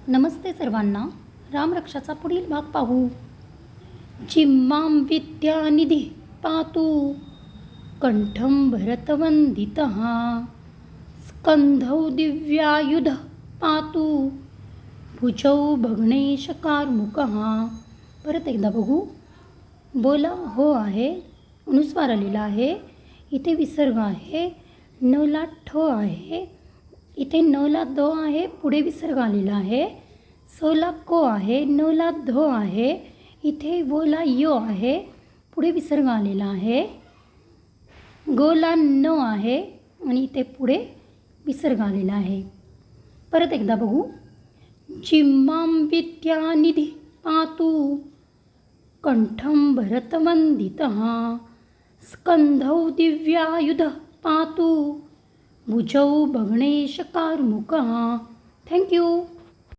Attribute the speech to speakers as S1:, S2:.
S1: नमस्ते सर्वांना. रामरक्षाचा पुढील भाग पाहू. जिम्मां विद्यानिधी पातु कंठं भरतवंदितः स्कंधौ दिव्यायुध पातु भुजौ भग्नेशकारमुकः. परत एकदा बघू. बोला हो आहे, अनुस्वार आलेला आहे, इथे विसर्ग आहे, न ला ठ आहे, इथे न ला द आहे, पुढे विसर्ग आलेला आहे, स ला क आहे, न ला ध आहे, इथे व ला य आहे, पुढे विसर्ग आलेला आहे, ग ला न आहे आणि इथे पुढे विसर्ग आलेला आहे. परत एकदा बघू. जिम्मां विद्यानिधी पातु कंठं भरतवंदितः स्कंधौ दिव्यायुध पातु भुजौ भग्नेशकारमुकः. थँक्यू.